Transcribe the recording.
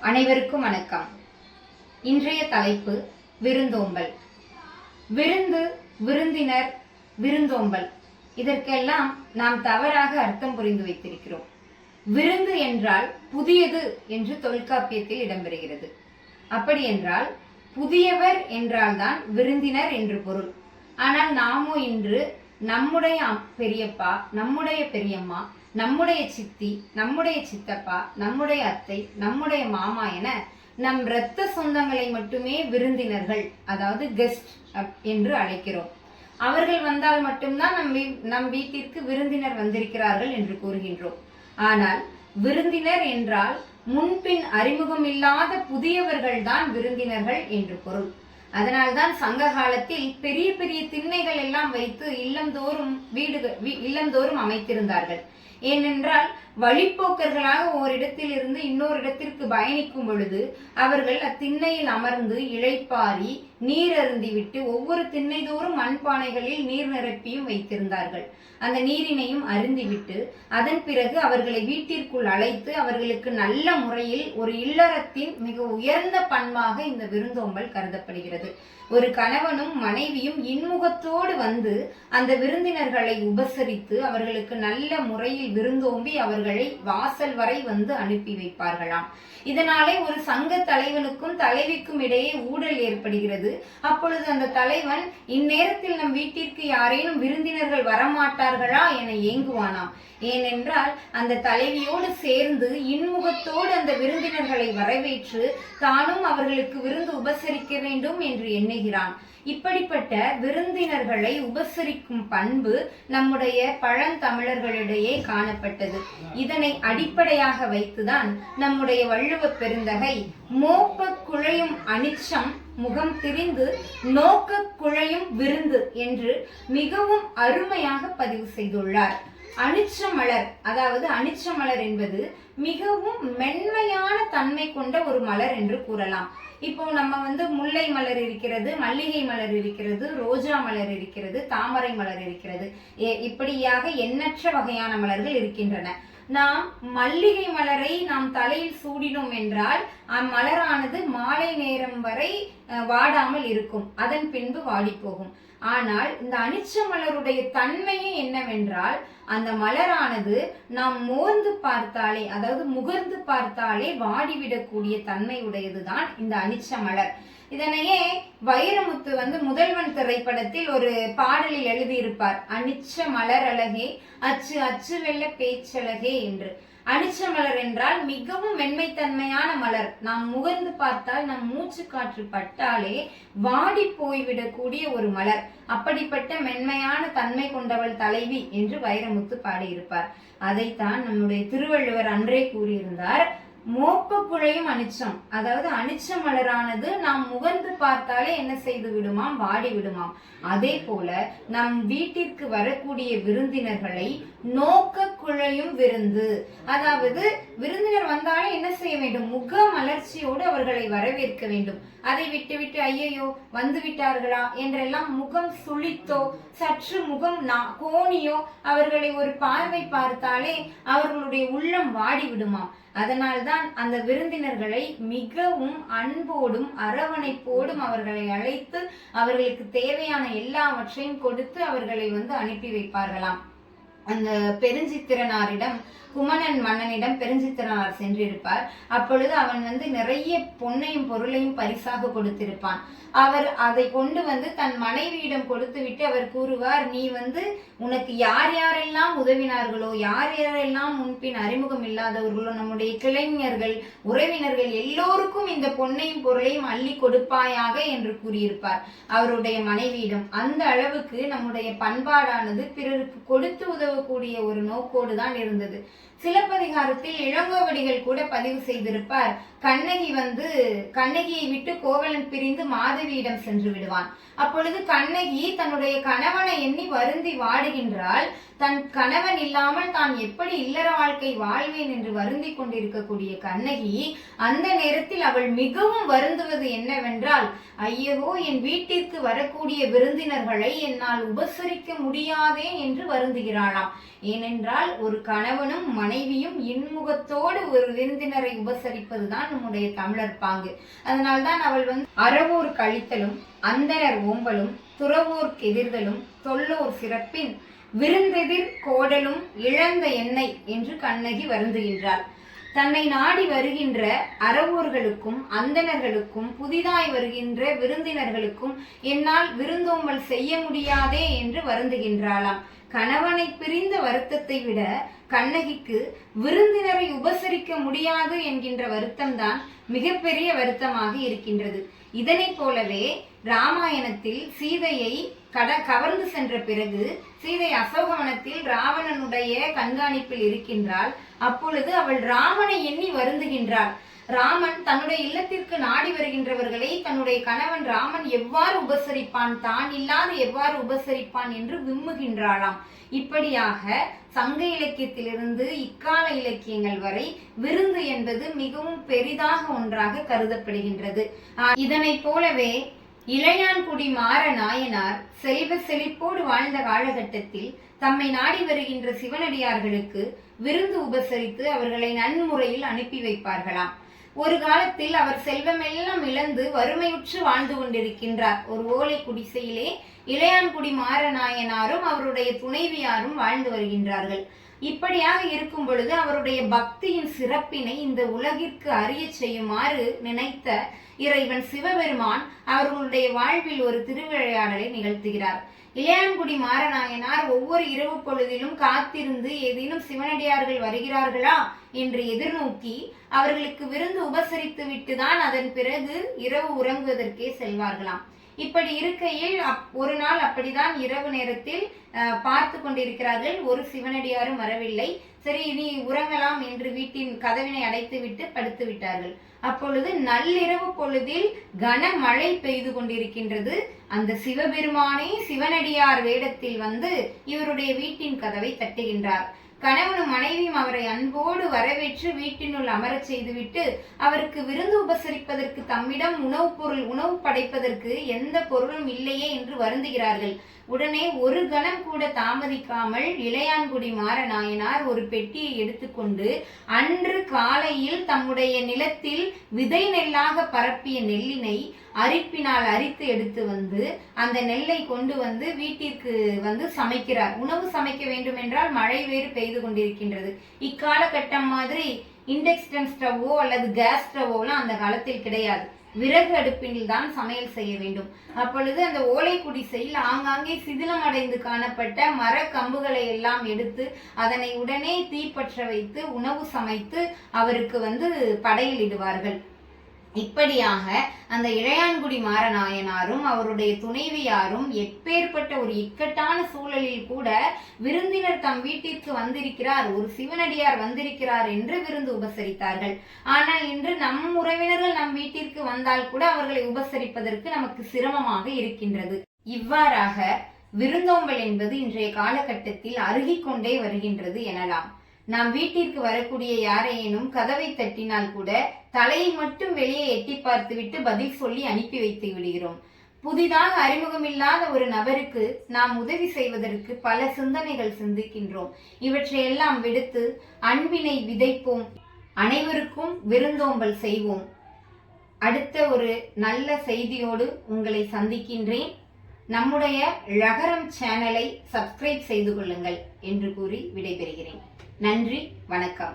அனைவருக்கும் வணக்கம். இன்றைய தலைப்பு விருந்தோம்பல். விருந்து, விருந்தினர், விருந்தோம்பல் இதற்கெல்லாம் நாம் தவறாக அர்த்தம் புரிந்து வைத்திருக்கிறோம். விருந்து என்றால் புதியது என்று தொல்காப்பியத்தில் இடம்பெறுகிறது. அப்படி என்றால் புதியவர் என்றால்தான் விருந்தினர் என்று பொருள். ஆனால் நாமோ இன்று நம்முடைய பெரியப்பா, நம்முடைய பெரியம்மா, நம்முடைய சித்தி, நம்முடைய சித்தப்பா, நம்முடைய அத்தை, நம்முடைய மாமா என நம் இரத்த சொந்தங்களை மட்டுமே விருந்தினர்கள், அதாவது கெஸ்ட் என்று அழைக்கிறோம். அவர்கள் வந்தால் மட்டும்தான் நம் வீட்டிற்கு விருந்தினர் வந்திருக்கிறார்கள் என்று கூறுகின்றோம். ஆனால் விருந்தினர் என்றால் முன்பின் அறிமுகம் இல்லாத புதியவர்கள் தான் விருந்தினர்கள் என்று பொருள். அதனால்தான் சங்க காலத்தில் பெரிய பெரிய திண்ணைகள் எல்லாம் வைத்து இல்லந்தோறும் அமைத்திருந்தார்கள். ஏனென்றால் வழிப்போக்கர்களாக ஓரிடத்தில் இருந்து இன்னொரு இடத்திற்கு பயணிக்கும் பொழுது அவர்கள் அத்திண்ணையில் அமர்ந்து இளைப்பாரி நீர் அருந்திவிட்டு ஒவ்வொரு திண்ணைதோறும் மண்பானைகளில் நீர் நிரப்பியும் வைத்திருந்தார்கள். அந்த நீரினையும் அருந்திவிட்டு அதன் பிறகு அவர்களை வீட்டிற்குள் அழைத்து அவர்களுக்கு நல்ல முறையில் ஒரு இல்லறத்தின் மிக உயர்ந்த பண்பாக இந்த விருந்தோம்பல் கருதப்படுகிறது. ஒரு கணவனும் மனைவியும் இன்முகத்தோடு வந்து அந்த விருந்தினர்களை உபசரித்து அவர்களுக்கு நல்ல முறையில் விருந்தோம்பி அவர்களை வாசல் வரை வந்து அனுப்பி வைப்பார்களாம். இதனாலே ஒரு சங்க தலைவனுக்கும் தலைவிக்கும் இடையே ஊடல் ஏற்படுகிறது. அப்பொழுது அந்த தலைவன் இந்நேரத்தில் நம் வீட்டிற்கு யாரேனும் விருந்தினர்கள் வரமாட்டார்களா என ஏங்குவானாம். ஏனென்றால் அந்த தலைவியோடு சேர்ந்து இன்முகத்தோடு அந்த விருந்தினர்களை வரவேற்று தானும் அவர்களுக்கு விருந்து உபசரிக்க வேண்டும் என்று எண்ணுகிறான். இப்படிப்பட்ட விருந்தினர்களை உபசரிக்கும் பண்பு நம்முடைய பழந்தமிழர்களிடையே காணப்பட்டது. இதனை அடிப்படையாக வைத்துதான் நம்முடைய வள்ளுவ பெருந்தகை மோப்ப குழையும் அனிச்சம் முகம் திரிந்து நோக்க குழையும் விருந்து என்று மிகவும் அருமையாக பதிவு செய்துள்ளார். அனிச்சமலர், அதாவது அனிச்சமலர் என்பது மிகவும் மென்மையான தன்மை கொண்ட ஒரு மலர் என்று கூறலாம். இப்போ நம்ம முல்லை மலர் இருக்கிறது, மல்லிகை மலர் இருக்கிறது, ரோஜா மலர் இருக்கிறது, தாமரை மலர் இருக்கிறது. இப்படியாக எண்ணற்ற வகையான மலர்கள் இருக்கின்றன. நாம் மல்லிகை மலரை நாம் தலையில் சூடினோம் என்றால் அம்மலரானது மாலை நேரம் வரை வாடாமல் இருக்கும், அதன் பின்பு வாடி போகும். ஆனால் இந்த அனிச்ச மலருடைய தன்மையே என்னவென்றால் அந்த மலரானது நாம் மோர்ந்து பார்த்தாலே, அதாவது முகர்ந்து பார்த்தாலே வாடிவிடக்கூடிய தன்மை உடையதுதான் இந்த அனிச்ச மலர். இதனையே வைரமுத்து முதல்வன் திரைப்படத்தில் ஒரு பாடலில் எழுதியிருப்பார். அனிச்ச மலர் அழகே அச்சு அச்சு வெள்ள பேச்சழகே என்று. அனிச்ச மலர் என்றால் மிகவும் மென்மைத்தன்மையான மலர். நாம் முகர்ந்து பார்த்தால் நம் மூச்சு காற்று பட்டாலே வாடி போய்விடக்கூடிய ஒரு மலர். அப்படிப்பட்ட மென்மையான தன்மை கொண்டவள் தலைவி என்று வைரமுத்து பாடியிருப்பார். அதைத்தான் நம்முடைய திருவள்ளுவர் அன்றே கூறியிருந்தார். மோப்ப குழையும் அனிச்சம், அதாவது அனிச்ச மலரானது நாம் முகர்ந்து பார்த்தாலே என்ன செய்து விடுமாம், வாடி விடுமாம். அதே போல நம் வீட்டிற்கு வரக்கூடிய விருந்தினர்களை நோக்க குழையும் விருந்து, அதாவது விருந்தினர் வந்தாலே என்ன செய்ய வேண்டும், முக மலர்ச்சியோடு அவர்களை வரவேற்க வேண்டும். அதை விட்டுவிட்டு ஐயையோ வந்து விட்டார்களா என்றெல்லாம் முகம் சுளித்தோ சற்று முகம் கோணியோ அவர்களை ஒரு பார்வை பார்த்தாலே அவர்களுடைய உள்ளம் வாடி விடுமாம். அதனால்தான் அந்த விருந்தினர்களை மிகவும் அன்போடும் அரவணைப்போடும் அவர்களை அழைத்து அவர்களுக்கு தேவையான எல்லாவற்றையும் கொடுத்து அவர்களை அனுப்பி வைப்பார்களாம். அந்த பெருஞ்சித்திரனாரிடம், குமணன் மன்னனிடம் பெருஞ்சித்திரனார் சென்றிருப்பார். அப்பொழுது அவன் நிறைய பொன்னையும் பொருளையும் பரிசாக கொடுத்திருப்பான். அவர் அதை கொண்டு தன் மனைவியிடம் கொடுத்து விட்டு அவர் கூறுவார், நீ உனக்கு யார் யாரெல்லாம் உதவினார்களோ, யார் யாரெல்லாம் முன்பின் அறிமுகம் இல்லாதவர்களோ, நம்முடைய கிளைஞர்கள் உறவினர்கள் எல்லோருக்கும் இந்த பொன்னையும் பொருளையும் அள்ளி கொடுப்பாயாக என்று கூறியிருப்பார் அவருடைய மனைவியிடம். அந்த அளவுக்கு நம்முடைய பண்பாடானது பிறருக்கு கொடுத்து உதவக்கூடிய ஒரு நோக்கோடு தான் இருந்தது. சிலப்பதிகாரத்தில் இளங்கோவடிகள் கூட பதிவு செய்திருப்பார். கண்ணகியை விட்டு கோவலன் பிரிந்து மாதவியிடம் சென்று விடுவான். அப்பொழுது கண்ணகி தன்னுடைய கணவனை எண்ணி வருந்தி வாடுகின்றாள். தன் கணவன் இல்லாமல் தான் எப்படி இல்லற வாழ்க்கை வாழ்வேன் என்று வருந்தி கொண்டிருக்கக்கூடிய கண்ணகி அந்த நேரத்தில் அவள் மிகவும் வருந்துவது என்னவென்றால், ஐயோ என் வீட்டிற்கு வரக்கூடிய விருந்தினர்களை என்னால் உபசரிக்க முடியாதே என்று வருந்துகிறாளாம். ஏனென்றால் ஒரு கணவனும் மனைவியும் இன்முகத்தோடு ஒரு விருந்தினரை உபசரிப்பதுதான் நம்முடைய தமிழர் பாங்கு. அதனால்தான் அவள் அறவோர் கழித்தலும் அந்தனர் ஓம்பலும் துறவோர்க்கு எதிர்தலும் தொல்லோர் சிறப்பின் விருந்தெதிர் கோடலும் இழந்த எண்ணெய் என்று கண்ணகி வருந்துகின்றாள். தன்னை நாடி வருகின்ற அறவோர்களுக்கும் அந்தணர்களுக்கும் புதிதாய் வருகின்ற விருந்தினர்களுக்கும் என்னால் விருந்தோம்பல் செய்ய முடியாதே என்று வருந்துகின்றாளாம். கணவனை பிரிந்த வருத்தத்தை விட கண்ணகிக்கு விருந்தினரை உபசரிக்க முடியாது என்கின்ற வருத்தம்தான் மிகப்பெரிய வருத்தமாக இருக்கின்றது. இதனை போலவே ராமாயணத்தில் சீதையை கவர்ந்து சென்ற பிறகு சீதை அசோகவனத்தில் ராவணனுடைய கண்காணிப்பில் இருக்கின்றாள். அப்பொழுது அவள் ராமனை எண்ணி வருந்துகின்றாள். ராமன் தன்னுடைய இல்லத்திற்கு நாடி வருகின்றவர்களை தன்னுடைய கணவன் ராமன் எவ்வாறு உபசரிப்பான், தான் இல்லாது எவ்வாறு உபசரிப்பான் என்று விம்முகின்றாளாம். இப்படியாக சங்க இலக்கியத்திலிருந்து இக்கால இலக்கியங்கள் வரை விருந்து என்பது மிகவும் பெரிதாக ஒன்றாக கருதப்படுகின்றது. இதனை போலவே இளையான்குடி மாற நாயனார் செல்வ செழிப்போடு வாழ்ந்த காலகட்டத்தில் தம்மை நாடி வருகின்ற சிவனடியார்களுக்கு விருந்து உபசரித்து அவர்களை நன்முறையில் அனுப்பி வைப்பார்களாம். ஒரு காலத்தில் அவர் செல்வமெல்லாம் இழந்து வறுமையுற்று வாழ்ந்து கொண்டிருக்கின்றார். ஒரு ஓலை குடிசையிலே இளையான்குடி மாற நாயனாரும் அவருடைய துணைவியாரும் வாழ்ந்து வருகின்றார்கள். இப்படியாக இருக்கும் பொழுது அவருடைய பக்தியின் சிறப்பினை இந்த உலகிற்கு அறிய செய்யுமாறு நினைத்த இறைவன் சிவபெருமான் அவர்களுடைய வாழ்வில் ஒரு திருவிளையாடலை நிகழ்த்துகிறார். இளையான்குடி மாறநாயனார் ஒவ்வொரு இரவு பொழுதிலும் காத்திருந்து ஏதேனும் சிவனடியார்கள் வருகிறார்களா என்று எதிர்நோக்கி அவர்களுக்கு விருந்து உபசரித்து விட்டுதான் அதன் பிறகு இரவு உறங்குவதற்கே செல்வார்களாம். இப்படி இருக்கையில் ஒரு நாள் அப்படிதான் இரவு நேரத்தில் பார்த்து கொண்டிருக்கிறார்கள். ஒரு சிவனடியாரும் வரவில்லை. சரி, இனி உறங்கலாம் என்று வீட்டின் கதவினை அடைத்து விட்டு படுத்து விட்டார்கள். அப்பொழுது நள்ளிரவு பொழுதில் கனமழை பெய்து கொண்டிருக்கின்றது. அந்த சிவபெருமானே சிவனடியார் வேடத்தில் இவருடைய வீட்டின் கதவை தட்டுகின்றார். கணவனும் மனைவியும் அவரை அன்போடு வரவேற்று வீட்டினுள் அமரச் செய்துவிட்டு அவருக்கு விருந்து உபசரிப்பதற்கு தம்மிடம் உணவு படைப்பதற்கு எந்த பொருளும் இல்லையே என்று வருந்துகிறார்கள். உடனே ஒரு கணம் கூட தாமதிக்காமல் இளையான்குடி மாற நாயனார் ஒரு பெட்டியை எடுத்துக்கொண்டு அன்று காலையில் தம்முடைய நிலத்தில் விதை நெல்லாக பரப்பிய நெல்லினை அரிப்பினால் அரித்து எடுத்து அந்த நெல்லை கொண்டு வீட்டிற்கு சமைக்கிறார். உணவு சமைக்க வேண்டும் என்றால் மழை வேறு பெய்து கொண்டிருக்கின்றது. இக்காலகட்டம் மாதிரி இண்டக்ஷன் ஸ்டவ்வோ அல்லது கேஸ் ஸ்டவ்வோலாம் அந்த காலத்தில் கிடையாது. விறகு அடுப்பில் தான் சமையல் செய்ய வேண்டும். அப்பொழுது அந்த ஓலை குடிசையில் ஆங்காங்கே சிதிலம் அடைந்து காணப்பட்ட மர கம்புகளை எல்லாம் எடுத்து அதனை உடனே தீப்பற்ற வைத்து உணவு சமைத்து அவருக்கு படையலிடுவார்கள். இப்படியாக அந்த இளையான்குடி மாறநாயனாரும் அவருடைய துணைவியாரும் எப்பேற்பட்ட ஒரு இக்கட்டான சூழலில் கூட விருந்தினர் தம் வீட்டிற்கு வந்திருக்கிறார், ஒரு சிவனடியார் வந்திருக்கிறார் என்று விருந்து உபசரித்தார்கள். ஆனால் இன்று நம் உறவினர்கள் நம் வீட்டிற்கு வந்தால் கூட அவர்களை உபசரிப்பதற்கு நமக்கு சிரமமாக இருக்கின்றது. இவ்வாறாக விருந்தோம்பல் என்பது இன்றைய காலகட்டத்தில் அருகிக்கொண்டே வருகின்றது எனலாம். நாம் வீட்டிற்கு வரக்கூடிய யாரையேனும் கதவை தட்டினால் கூட தலையை மட்டும் வெளியே எட்டி பார்த்துவிட்டு பதில் சொல்லி அனுப்பி வைத்து விடுகிறோம். புதிதாக அறிமுகமில்லாத ஒரு நபருக்கு நாம் உதவி செய்வதற்கு பல சிந்தனைகள் சிந்திக்கின்றோம். இவற்றையெல்லாம் விடுத்து அன்பினை விதைப்போம், அனைவருக்கும் விருந்தோம்பல் செய்வோம். அடுத்த ஒரு நல்ல செய்தியோடு உங்களை சந்திக்கின்றேன். நம்முடைய ழகரம் சேனலை சப்ஸ்கிரைப் செய்து கொள்ளுங்கள் என்று கூறி விடைபெறுகிறேன். நன்றி, வணக்கம்.